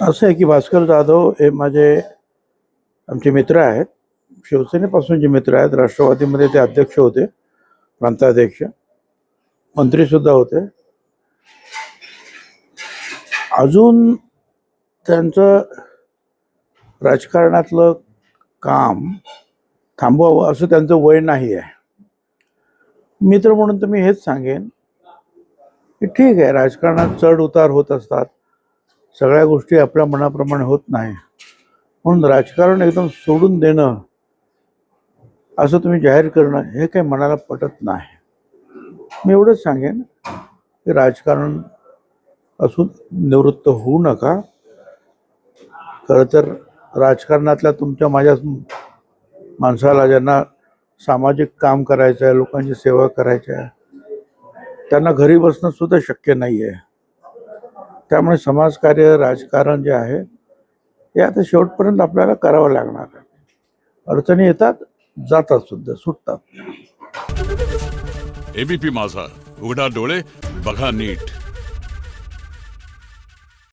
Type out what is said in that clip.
असं आहे की भास्कर जाधव हे माझे आमचे मित्र आहेत. शिवसेनेपासूनचे मित्र आहेत. राष्ट्रवादीमध्ये ते अध्यक्ष होते, प्रांताध्यक्ष, मंत्रीसुद्धा होते. अजून त्यांचं राजकारणातलं काम थांबवावं असं त्यांचं वय नाही आहे. मित्र म्हणून तर मी हेच सांगेन की ठीक आहे, राजकारणात चढ उतार होत असतात, सगळ्या गोष्टी आपल्या मनाप्रमाणे होत नाही, म्हणून राजकारण एकदम सोडून देणं असं तुम्ही जाहीर करणं हे काही मनाला पटत नाही. मी एवढंच सांगेन की राजकारण असून निवृत्त होऊ नका. खरं तर राजकारणातल्या तुमच्या माझ्या माणसाला ज्यांना सामाजिक काम करायचं आहे, लोकांची सेवा करायची आहे, त्यांना घरी बसणं सुद्धा शक्य नाही आहे. त्यामुळे समाजकार्य, राजकारण जे आहे हे आता शेवटपर्यंत आपल्याला करावं लागणार आहे. अडचणी येतात, जातात सुद्धा, सुटतात. एबीपी माझा, उघडा डोळे बघा नीट.